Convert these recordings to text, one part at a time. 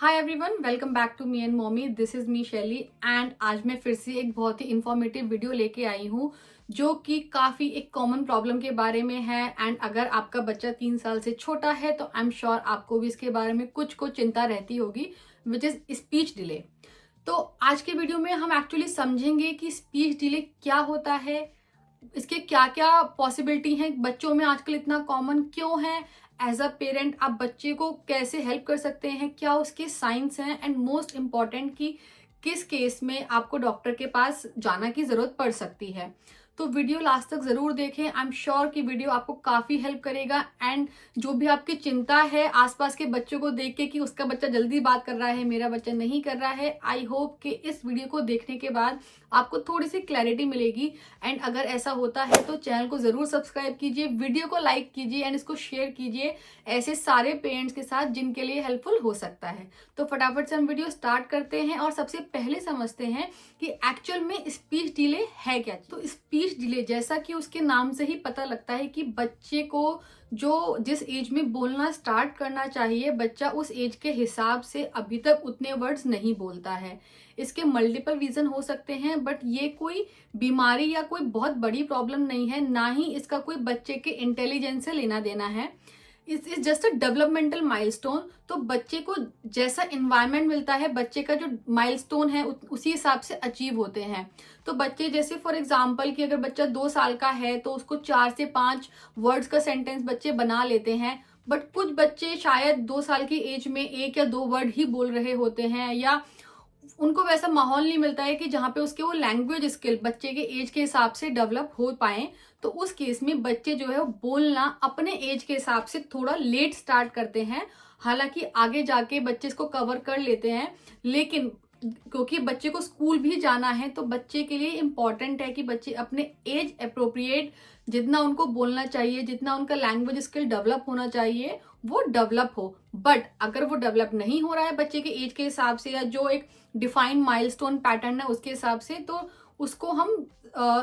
Hi everyone, welcome back to me and mommy. This is me Shaili and आज मैं फिर से एक बहुत ही इंफॉर्मेटिव वीडियो लेके आई हूँ जो कि काफ़ी एक कॉमन प्रॉब्लम के बारे में है। एंड अगर आपका बच्चा 3 साल से छोटा है तो आई एम श्योर आपको भी इसके बारे में कुछ चिंता रहती होगी, विच इज़ स्पीच डिले। तो आज के वीडियो में हम एक्चुअली समझेंगे कि स्पीच डिले क्या होता है, इसके क्या क्या पॉसिबिलिटी हैं, बच्चों में आजकल इतना कॉमन क्यों है, एज अ पेरेंट आप बच्चे को कैसे हेल्प कर सकते हैं, क्या उसके साइंस हैं, एंड मोस्ट इम्पॉर्टेंट कि किस केस में आपको डॉक्टर के पास जाना की जरूरत पड़ सकती है। तो वीडियो लास्ट तक जरूर देखें। आई एम श्योर कि वीडियो आपको काफी हेल्प करेगा। एंड जो भी आपकी चिंता है आसपास के बच्चों को देख के कि उसका बच्चा जल्दी बात कर रहा है, मेरा बच्चा नहीं कर रहा है, आई होप कि इस वीडियो को देखने के बाद आपको थोड़ी सी क्लैरिटी मिलेगी। एंड अगर ऐसा होता है तो चैनल को जरूर सब्सक्राइब कीजिए, वीडियो को लाइक कीजिए एंड इसको शेयर कीजिए ऐसे सारे पेरेंट्स के साथ जिनके लिए हेल्पफुल हो सकता है। तो फटाफट से हम वीडियो स्टार्ट करते हैं और सबसे पहले समझते हैं कि एक्चुअल में स्पीच डिले है क्या। तो स्पीच डिले जैसा कि उसके नाम से ही पता लगता है कि बच्चे को जो जिस एज में बोलना स्टार्ट करना चाहिए, बच्चा उस एज के हिसाब से अभी तक उतने वर्ड्स नहीं बोलता है। इसके मल्टीपल रीजन हो सकते हैं, बट ये कोई बीमारी या कोई बहुत बड़ी प्रॉब्लम नहीं है, ना ही इसका कोई बच्चे के इंटेलिजेंस से लेना देना है। Is just a developmental milestone. तो बच्चे को जैसा इन्वायरमेंट मिलता है, बच्चे का जो माइलस्टोन है उसी हिसाब से अचीव होते हैं। तो बच्चे जैसे फॉर एग्जांपल कि अगर बच्चा 2 साल का है तो उसको 4 से 5 वर्ड्स का सेंटेंस बच्चे बना लेते हैं, बट कुछ बच्चे शायद 2 साल की एज में 1 या 2 वर्ड ही बोल रहे होते हैं, या उनको वैसा माहौल नहीं मिलता है कि जहाँ पे उसके वो लैंग्वेज स्किल बच्चे के एज के हिसाब से डेवलप हो पाए। तो उस केस में बच्चे जो है वो बोलना अपने एज के हिसाब से थोड़ा लेट स्टार्ट करते हैं। हालांकि आगे जाके बच्चे इसको कवर कर लेते हैं, लेकिन क्योंकि बच्चे को स्कूल भी जाना है तो बच्चे के लिए इम्पॉर्टेंट है कि बच्चे अपने एज अप्रोप्रिएट जितना उनको बोलना चाहिए, जितना उनका लैंग्वेज स्किल डेवलप होना चाहिए वो डेवलप हो। बट अगर वो डेवलप नहीं हो रहा है बच्चे के एज के हिसाब से या जो एक डिफाइंड माइलस्टोन पैटर्न है उसके हिसाब से, तो उसको हम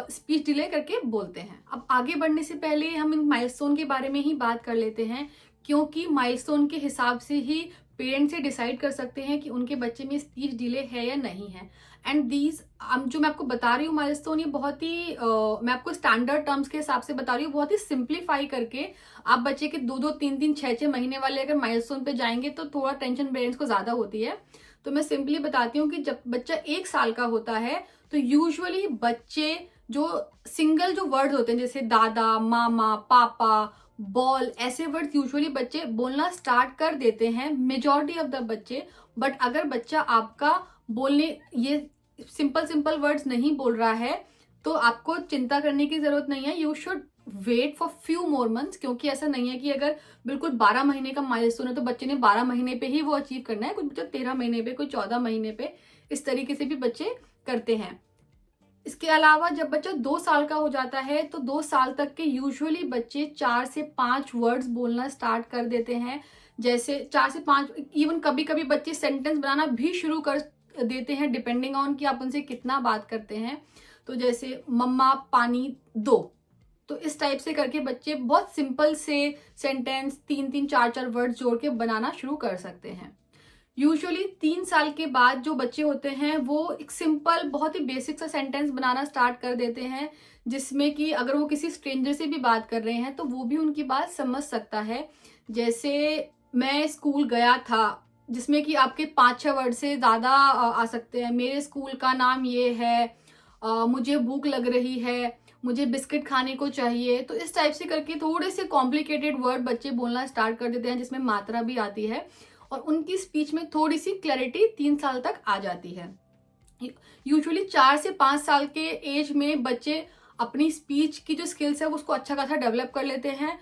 स्पीच डिले करके बोलते हैं। अब आगे बढ़ने से पहले हम इन माइलस्टोन के बारे में ही बात कर लेते हैं, क्योंकि माइलस्टोन के हिसाब से ही पेरेंट्स से डिसाइड कर सकते हैं कि उनके बच्चे में स्पीच डिले है या नहीं है। एंड दीज जो मैं आपको बता रही हूँ माइलस्टोन, ये बहुत ही मैं आपको स्टैंडर्ड टर्म्स के हिसाब से बता रही हूँ, बहुत ही सिंप्लीफाई करके। आप बच्चे के 2-2, 3-3, 6-6 महीने वाले अगर माइलस्टोन पे जाएंगे तो थोड़ा टेंशन पेरेंट्स को ज्यादा होती है। तो मैं सिंपली बताती हूँ कि जब बच्चा 1 साल का होता है तो यूजुअली बच्चे जो सिंगल जो वर्ड होते हैं जैसे दादा, मामा, पापा, बॉल, ऐसे वर्ड यूजुअली बच्चे बोलना स्टार्ट कर देते हैं, मेजॉरिटी ऑफ द बच्चे। बट अगर बच्चा आपका बोलने ये सिंपल सिंपल वर्ड्स नहीं बोल रहा है तो आपको चिंता करने की जरूरत नहीं है। You should wait for few more months, क्योंकि ऐसा नहीं है कि अगर बिल्कुल 12 महीने का माइलस्टोन है तो बच्चे ने 12 महीने पे ही वो अचीव करना है। कुछ बच्चे 13 महीने पे, कोई 14 महीने पे, इस तरीके से भी बच्चे करते हैं। इसके अलावा जब बच्चा 2 साल का हो जाता है तो 2 साल तक के यूजुअली बच्चे 4 से 5 वर्ड्स बोलना स्टार्ट कर देते हैं। जैसे 4 से 5, इवन कभी कभी बच्चे सेंटेंस बनाना भी शुरू कर देते हैं, डिपेंडिंग ऑन कि आप उनसे कितना बात करते हैं। तो जैसे मम्मा पानी दो, तो इस टाइप से करके बच्चे बहुत सिंपल से सेंटेंस 3-3, 4-4 वर्ड्स जोड़ के बनाना शुरू कर सकते हैं। यूजुअली 3 साल के बाद जो बच्चे होते हैं वो एक सिंपल बहुत ही बेसिक सा सेंटेंस बनाना स्टार्ट कर देते हैं, जिसमें कि अगर वो किसी स्ट्रेंजर से भी बात कर रहे हैं तो वो भी उनकी बात समझ सकता है। जैसे मैं स्कूल गया था, जिसमें कि आपके 5-6 वर्ड से ज्यादा आ सकते हैं। मेरे स्कूल का नाम ये है, मुझे भूख लग रही है, मुझे बिस्किट खाने को चाहिए। तो इस टाइप से करके थोड़े से कॉम्प्लिकेटेड वर्ड बच्चे बोलना स्टार्ट कर देते हैं, जिसमें मात्रा भी आती है और उनकी स्पीच में थोड़ी सी क्लैरिटी 3 साल तक आ जाती है। यूजुअली 4 से 5 साल के एज में बच्चे अपनी स्पीच की जो स्किल्स है उसको अच्छा खासा डेवलप कर लेते हैं।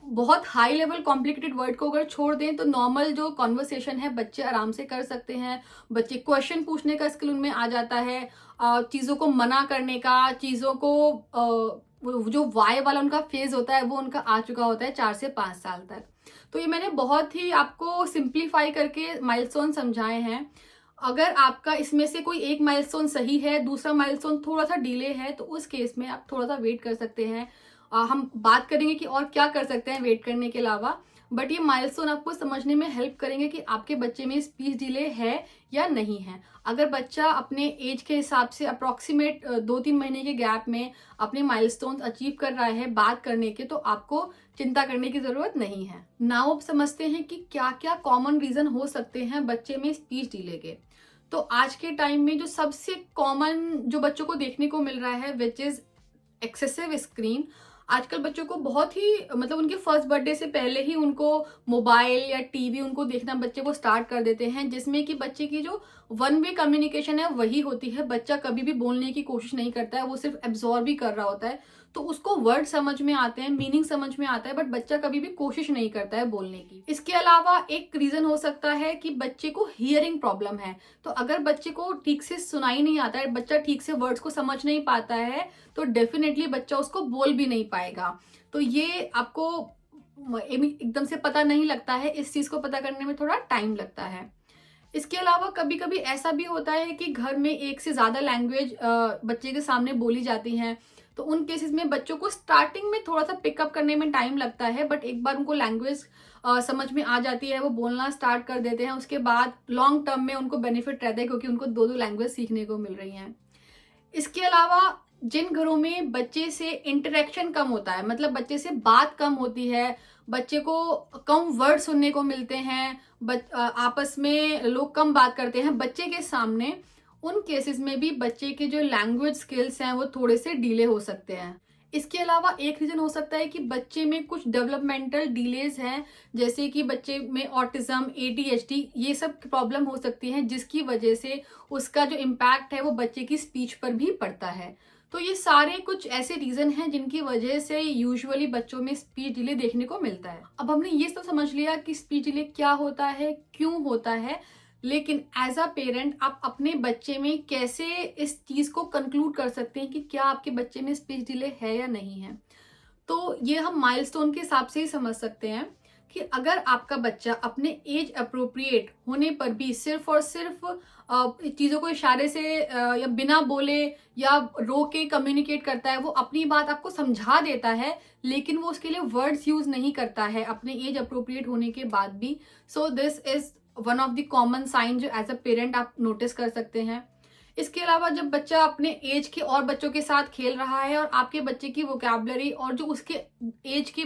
बहुत हाई लेवल कॉम्प्लिकेटेड वर्ड को अगर छोड़ दें तो नॉर्मल जो कॉन्वर्सेशन है बच्चे आराम से कर सकते हैं। बच्चे क्वेश्चन पूछने का स्किल उनमें आ जाता है, चीज़ों को मना करने का, चीज़ों को जो वाई वाला उनका फेज होता है वो उनका आ चुका होता है 4 से 5 साल तक। तो ये मैंने बहुत ही आपको सिंप्लीफाई करके माइलस्टोन समझाए हैं। अगर आपका इसमें से कोई एक माइलस्टोन सही है, दूसरा माइलस्टोन थोड़ा सा डिले है, तो उस केस में आप थोड़ा सा वेट कर सकते हैं। हम बात करेंगे कि और क्या कर सकते हैं वेट करने के अलावा। बट ये माइलस्टोन आपको समझने में हेल्प करेंगे कि आपके बच्चे में स्पीच डिले है या नहीं है। अगर बच्चा अपने एज के हिसाब से अप्रॉक्सीमेट 2-3 महीने के गैप में अपने माइलस्टोन्स अचीव कर रहा है बात करने के, तो आपको चिंता करने की जरूरत नहीं है। नाउ अब समझते हैं कि क्या क्या कॉमन रीजन हो सकते हैं बच्चे में स्पीच डिले के। तो आज के टाइम में जो सबसे कॉमन जो बच्चों को देखने को मिल रहा है विच इज एक्सेसिव स्क्रीन। आजकल बच्चों को बहुत ही मतलब उनके फर्स्ट बर्थडे से पहले ही उनको मोबाइल या टीवी उनको देखना बच्चे को स्टार्ट कर देते हैं, जिसमें कि बच्चे की जो वन वे कम्युनिकेशन है वही होती है। बच्चा कभी भी बोलने की कोशिश नहीं करता है, वो सिर्फ एब्जॉर्ब ही कर रहा होता है। तो उसको वर्ड समझ में आते हैं, मीनिंग समझ में आता है, बट बच्चा कभी भी कोशिश नहीं करता है बोलने की। इसके अलावा एक रीजन हो सकता है कि बच्चे को हियरिंग प्रॉब्लम है। तो अगर बच्चे को ठीक से सुनाई नहीं आता है, बच्चा ठीक से वर्ड्स को समझ नहीं पाता है, तो डेफिनेटली बच्चा उसको बोल भी नहीं पाएगा। तो ये आपको एकदम से पता नहीं लगता है, इस चीज को पता करने में थोड़ा टाइम लगता है। इसके अलावा कभी कभी ऐसा भी होता है कि घर में एक से ज्यादा लैंग्वेज बच्चे के सामने बोली जाती हैं। तो उन केसेस में बच्चों को स्टार्टिंग में थोड़ा सा पिकअप करने में टाइम लगता है, बट एक बार उनको लैंग्वेज समझ में आ जाती है, वो बोलना स्टार्ट कर देते हैं, उसके बाद लॉन्ग टर्म में उनको बेनिफिट रहता है क्योंकि उनको 2 लैंग्वेज सीखने को मिल रही हैं। इसके अलावा जिन घरों में बच्चे से इंटरेक्शन कम होता है, मतलब बच्चे से बात कम होती है, बच्चे को कम वर्ड सुनने को मिलते हैं, आपस में लोग कम बात करते हैं बच्चे के सामने, उन केसेस में भी बच्चे के जो लैंग्वेज स्किल्स हैं वो थोड़े से डिले हो सकते हैं। इसके अलावा एक रीजन हो सकता है कि बच्चे में कुछ डेवलपमेंटल डिलेज हैं, जैसे कि बच्चे में ऑटिज्म, ADHD, ये सब प्रॉब्लम हो सकती हैं, जिसकी वजह से उसका जो इम्पैक्ट है वो बच्चे की स्पीच पर भी पड़ता है। तो ये सारे कुछ ऐसे रीजन हैं जिनकी वजह से यूजुअली बच्चों में स्पीच डिले देखने को मिलता है। अब हमने ये तो समझ लिया कि स्पीच डिले क्या होता है, क्यों होता है, लेकिन एज अ पेरेंट आप अपने बच्चे में कैसे इस चीज को कंक्लूड कर सकते हैं कि क्या आपके बच्चे में स्पीच डिले है या नहीं है। तो ये हम माइलस्टोन के हिसाब से ही समझ सकते हैं कि अगर आपका बच्चा अपने एज अप्रोप्रिएट होने पर भी सिर्फ और सिर्फ चीजों को इशारे से या बिना बोले या रो के कम्युनिकेट करता है, वो अपनी बात आपको समझा देता है, लेकिन वो उसके लिए वर्ड्स यूज नहीं करता है अपने एज अप्रोप्रिएट होने के बाद भी, so this is one of the common sign जो एज अ पेरेंट आप नोटिस कर सकते हैं। इसके अलावा जब बच्चा अपने एज के और बच्चों के साथ खेल रहा है और आपके बच्चे की वोकैबुलरी और जो उसके एज के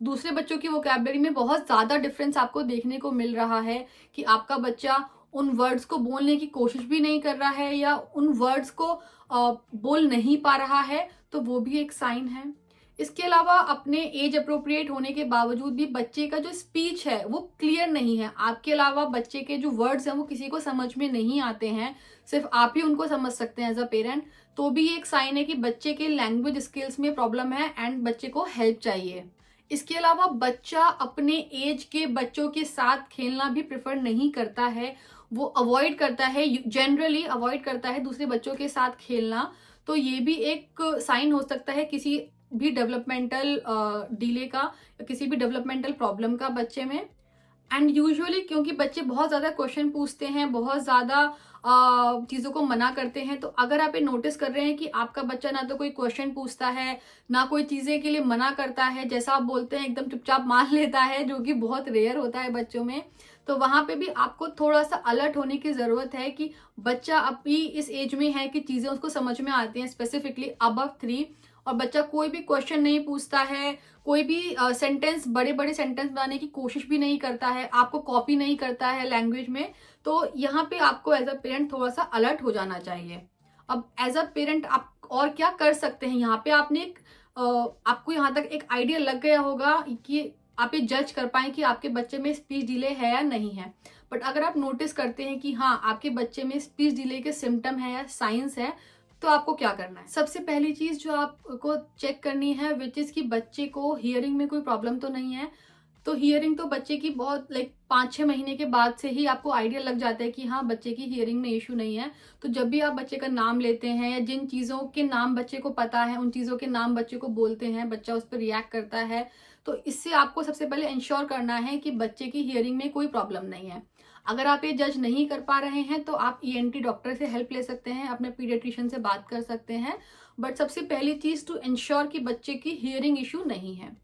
दूसरे बच्चों की वोकैबुलरी में बहुत ज्यादा डिफरेंस आपको देखने को मिल रहा है कि आपका बच्चा उन वर्ड्स को बोलने की कोशिश भी नहीं कर रहा है या उन वर्ड्स को बोल नहीं पा रहा है, तो वो भी एक साइन है। इसके अलावा अपने एज अप्रोप्रिएट होने के बावजूद भी बच्चे का जो स्पीच है वो क्लियर नहीं है, आपके अलावा बच्चे के जो वर्ड्स हैं वो किसी को समझ में नहीं आते हैं, सिर्फ आप ही उनको समझ सकते हैं एज अ पेरेंट, तो भी एक साइन है कि बच्चे के लैंग्वेज स्किल्स में प्रॉब्लम है एंड बच्चे को हेल्प चाहिए। इसके अलावा बच्चा अपने एज के बच्चों के साथ खेलना भी प्रेफर नहीं करता है, वो अवॉइड करता है, जनरली अवॉइड करता है दूसरे बच्चों के साथ खेलना, तो ये भी एक साइन हो सकता है किसी भी डेवलपमेंटल डिले का, किसी भी डेवलपमेंटल प्रॉब्लम का बच्चे में। एंड यूजुअली क्योंकि बच्चे बहुत ज्यादा क्वेश्चन पूछते हैं, बहुत ज्यादा चीजों को मना करते हैं, तो अगर आप ये नोटिस कर रहे हैं कि आपका बच्चा ना तो कोई क्वेश्चन पूछता है, ना कोई चीजें के लिए मना करता है, जैसा आप बोलते हैं एकदम चुपचाप मान लेता है, जो कि बहुत रेयर होता है बच्चों में, तो वहां पे भी आपको थोड़ा सा अलर्ट होने की जरूरत है कि बच्चा अभी इस एज में है कि चीजें उसको समझ में आती हैं, स्पेसिफिकली अबव 3, और बच्चा कोई भी क्वेश्चन नहीं पूछता है, कोई भी सेंटेंस, बड़े बड़े सेंटेंस बनाने की कोशिश भी नहीं करता है, आपको कॉपी नहीं करता है लैंग्वेज में, तो यहाँ पे आपको एज अ पेरेंट थोड़ा सा अलर्ट हो जाना चाहिए। अब एज अ पेरेंट आप और क्या कर सकते हैं, यहाँ पे आपने आपको यहाँ तक एक आइडिया लग गया होगा कि आप ये जज कर पाए कि आपके बच्चे में स्पीच डिले है या नहीं है। बट अगर आप नोटिस करते हैं कि हाँ आपके बच्चे में स्पीच डिले के सिम्टम है या साइंस है, तो आपको क्या करना है। सबसे पहली चीज जो आपको चेक करनी है विच इज कि बच्चे को हियरिंग में कोई प्रॉब्लम तो नहीं है। तो हियरिंग तो बच्चे की बहुत 5-6 महीने के बाद से ही आपको आइडिया लग जाता है कि हाँ बच्चे की हियरिंग में इशू नहीं है। तो जब भी आप बच्चे का नाम लेते हैं या जिन चीजों के नाम बच्चे को पता है उन चीजों के नाम बच्चे को बोलते हैं, बच्चा उस पर रिएक्ट करता है, तो इससे आपको सबसे पहले इंश्योर करना है कि बच्चे की हियरिंग में कोई प्रॉब्लम नहीं है। अगर आप ये जज नहीं कर पा रहे हैं तो आप ENT डॉक्टर से हेल्प ले सकते हैं, अपने पीडियाट्रिशियन से बात कर सकते हैं, बट सबसे पहली चीज टू इंश्योर कि बच्चे की हियरिंग इशू नहीं है।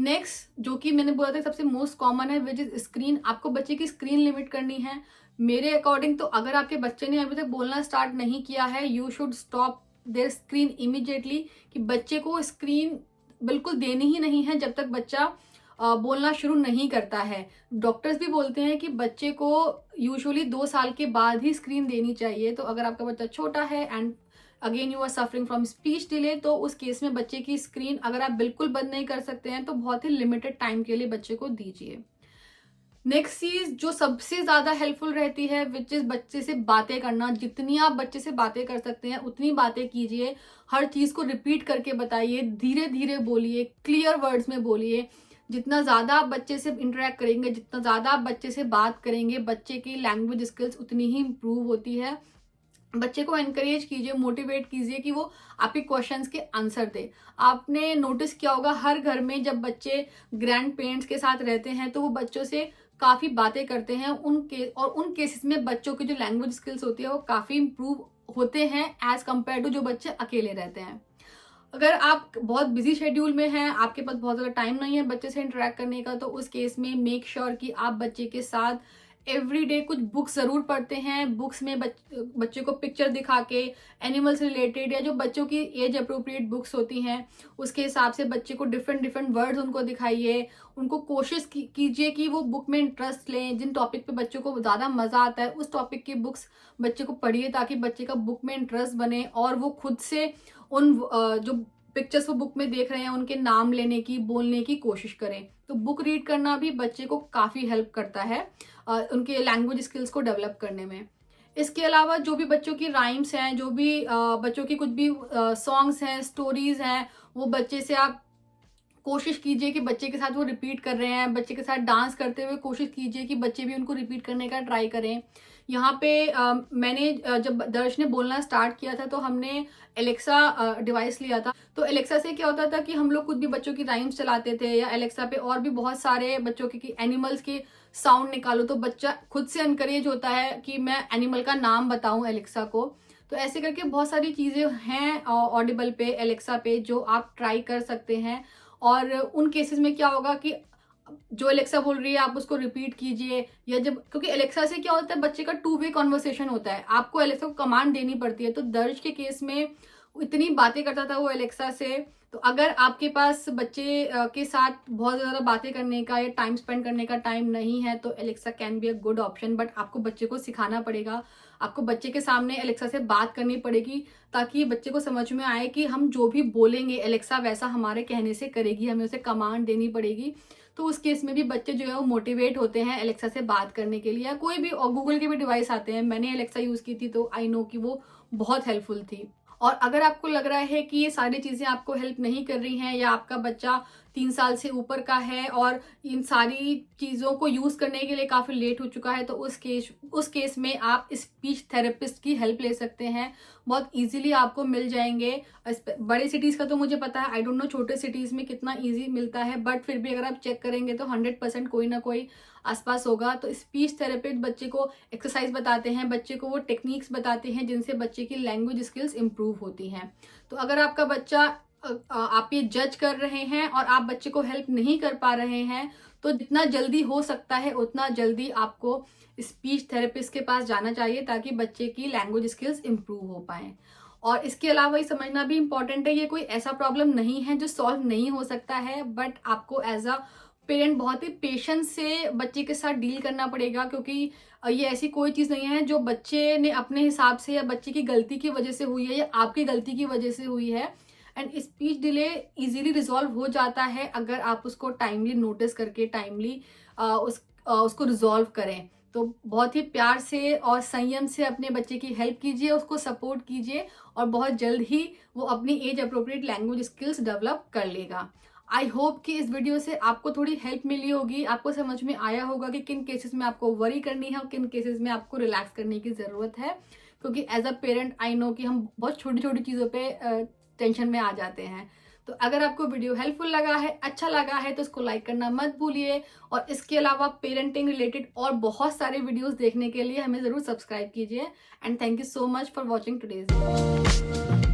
नेक्स्ट जो कि मैंने बोला था सबसे मोस्ट कॉमन है विच इज स्क्रीन। आपको बच्चे की स्क्रीन लिमिट करनी है। मेरे अकॉर्डिंग तो अगर आपके बच्चे ने अभी तक बोलना स्टार्ट नहीं किया है, you should stop their screen immediately, कि बच्चे को स्क्रीन बिल्कुल देनी ही नहीं है जब तक बच्चा बोलना शुरू नहीं करता है। डॉक्टर्स भी बोलते हैं कि बच्चे को यूजुअली 2 साल के बाद ही स्क्रीन देनी चाहिए। तो अगर आपका बच्चा छोटा है and again you are suffering from speech delay, तो उस केस में बच्चे की स्क्रीन अगर आप बिल्कुल बंद नहीं कर सकते हैं तो बहुत ही लिमिटेड टाइम के लिए बच्चे को दीजिए। नेक्स्ट चीज जो सबसे ज्यादा हेल्पफुल रहती है विच इज बच्चे से बातें करना। जितनी आप बच्चे से बातें कर सकते हैं उतनी बातें कीजिए। हर चीज को रिपीट करके बताइए, धीरे धीरे बोलिए, क्लियर वर्ड्स में बोलिए। जितना ज्यादा आप बच्चे से इंटरेक्ट करेंगे, जितना ज्यादा आप बच्चे से बात करेंगे, बच्चे की लैंग्वेज स्किल्स उतनी ही इंप्रूव होती है। बच्चे को एनकरेज कीजिए, मोटिवेट कीजिए कि वो आपके क्वेश्चंस के आंसर दे। आपने नोटिस किया होगा हर घर में जब बच्चे ग्रैंड पेरेंट्स के साथ रहते हैं तो वो बच्चों से काफी बातें करते हैं। उन केसेस में बच्चों की जो लैंग्वेज स्किल्स होती है वो काफी इंप्रूव होते हैं एज कम्पेयर टू जो बच्चे अकेले रहते हैं। अगर आप बहुत बिजी शेड्यूल में हैं, आपके पास बहुत ज़्यादा टाइम नहीं है बच्चे से इंटरेक्ट करने का, तो उस केस में मेक श्योर कि आप बच्चे के साथ एवरीडे कुछ बुक्स ज़रूर पढ़ते हैं। बुक्स में बच्चे को पिक्चर दिखा के एनिमल से रिलेटेड या जो बच्चों की एज अप्रोप्रिएट बुक्स होती हैं उसके हिसाब से बच्चे को डिफरेंट डिफरेंट वर्ड्स उनको दिखाइए। उनको कोशिश कीजिए कि वो बुक में इंटरेस्ट लें। जिन टॉपिक पे बच्चों को ज़्यादा मज़ा आता है उस टॉपिक की बुक्स बच्चे को पढ़िए ताकि बच्चे का बुक में इंटरेस्ट बने और वो खुद से उन जो पिक्चर्स वो बुक में देख रहे हैं उनके नाम लेने की, बोलने की कोशिश करें। तो बुक रीड करना भी बच्चे को काफ़ी हेल्प करता है उनके लैंग्वेज स्किल्स को डेवलप करने में। इसके अलावा जो भी बच्चों की राइम्स हैं, जो भी बच्चों की कुछ भी सॉन्ग्स हैं, स्टोरीज हैं, वो बच्चे से आप कोशिश कीजिए कि बच्चे के साथ वो रिपीट कर रहे हैं। बच्चे के साथ डांस करते हुए कोशिश कीजिए कि बच्चे भी उनको रिपीट करने का ट्राई करें। यहाँ पे मैंने जब दर्श ने बोलना स्टार्ट किया था तो हमने एलेक्सा डिवाइस लिया था। तो एलेक्सा से क्या होता था कि हम लोग खुद भी बच्चों की राइम्स चलाते थे या एलेक्सा पे और भी बहुत सारे बच्चों के एनिमल्स के साउंड निकालो, तो बच्चा खुद से एनकरेज होता है कि मैं एनिमल का नाम बताऊं एलेक्सा को। तो ऐसे करके बहुत सारी चीज़ें हैं ऑडिबल पे, एलेक्सा पे, जो आप ट्राई कर सकते हैं। और उन केसेस में क्या होगा कि जो एलेक्सा बोल रही है आप उसको रिपीट कीजिए। या जब, क्योंकि एलेक्सा से क्या होता है बच्चे का 2 वे कॉन्वर्सेशन होता है, आपको एलेक्सा को कमांड देनी पड़ती है। तो दर्ज के केस में इतनी बातें करता था वो एलेक्सा से। तो अगर आपके पास बच्चे के साथ बहुत ज़्यादा बातें करने का या टाइम स्पेंड करने का टाइम नहीं है तो Alexa can be a good option. But आपको बच्चे को सिखाना पड़ेगा, आपको बच्चे के सामने एलेक्सा से बात करनी पड़ेगी ताकि बच्चे को समझ में आए कि हम जो भी बोलेंगे एलेक्सा वैसा हमारे कहने से करेगी, हमें उसे कमांड देनी पड़ेगी। तो उस केस में भी बच्चे जो है वो मोटिवेट होते हैं एलेक्सा से बात करने के लिए। या कोई भी, और गूगल के भी डिवाइस आते हैं, मैंने एलेक्सा यूज़ की थी तो आई नो कि वो बहुत हेल्पफुल थी। और अगर आपको लग रहा है कि ये सारी चीज़ें आपको हेल्प नहीं कर रही हैं या आपका बच्चा 3 साल से ऊपर का है और इन सारी चीज़ों को यूज़ करने के लिए काफ़ी लेट हो चुका है, तो उस केस में आप स्पीच थेरेपिस्ट की हेल्प ले सकते हैं। बहुत इजीली आपको मिल जाएंगे। बड़े सिटीज़ का तो मुझे पता है, आई डोंट नो छोटे सिटीज़ में कितना ईजी मिलता है, बट फिर भी अगर आप चेक करेंगे तो 100% कोई ना कोई आसपास होगा। तो स्पीच थेरेपिस्ट बच्चे को एक्सरसाइज बताते हैं, बच्चे को वो टेक्निक्स बताते हैं जिनसे बच्चे की लैंग्वेज स्किल्स इंप्रूव होती हैं। तो अगर आपका बच्चा, आप ये जज कर रहे हैं और आप बच्चे को हेल्प नहीं कर पा रहे हैं, तो जितना जल्दी हो सकता है उतना जल्दी आपको स्पीच थेरेपिस्ट के पास जाना चाहिए ताकि बच्चे की लैंग्वेज स्किल्स इंप्रूव हो पाए। और इसके अलावा ये समझना भी इम्पॉर्टेंट है, ये कोई ऐसा प्रॉब्लम नहीं है जो सॉल्व नहीं हो सकता है, बट आपको एज अ पेरेंट बहुत ही पेशेंस से बच्चे के साथ डील करना पड़ेगा। क्योंकि ये ऐसी कोई चीज़ नहीं है जो बच्चे ने अपने हिसाब से या बच्चे की गलती की वजह से हुई है या आपकी गलती की वजह से हुई है। And speech delay easily resolve हो जाता है अगर आप उसको टाइमली नोटिस करके टाइमली उसको रिजॉल्व करें। तो बहुत ही प्यार से और संयम से अपने बच्चे की हेल्प कीजिए, उसको सपोर्ट कीजिए और बहुत जल्द ही वो अपनी age appropriate language skills develop कर लेगा। आई होप कि इस वीडियो से आपको थोड़ी हेल्प मिली होगी, आपको समझ में आया होगा कि किन केसेस में आपको वरी करनी है और किन केसेस में आपको रिलैक्स करने की ज़रूरत है। क्योंकि as a parent I know कि हम बहुत छोटी छोटी चीज़ों पे टेंशन में आ जाते हैं। तो अगर आपको वीडियो हेल्पफुल लगा है, अच्छा लगा है, तो इसको लाइक करना मत भूलिए। और इसके अलावा पेरेंटिंग रिलेटेड और बहुत सारे वीडियोस देखने के लिए हमें ज़रूर सब्सक्राइब कीजिए। And thank you so much for watching today's.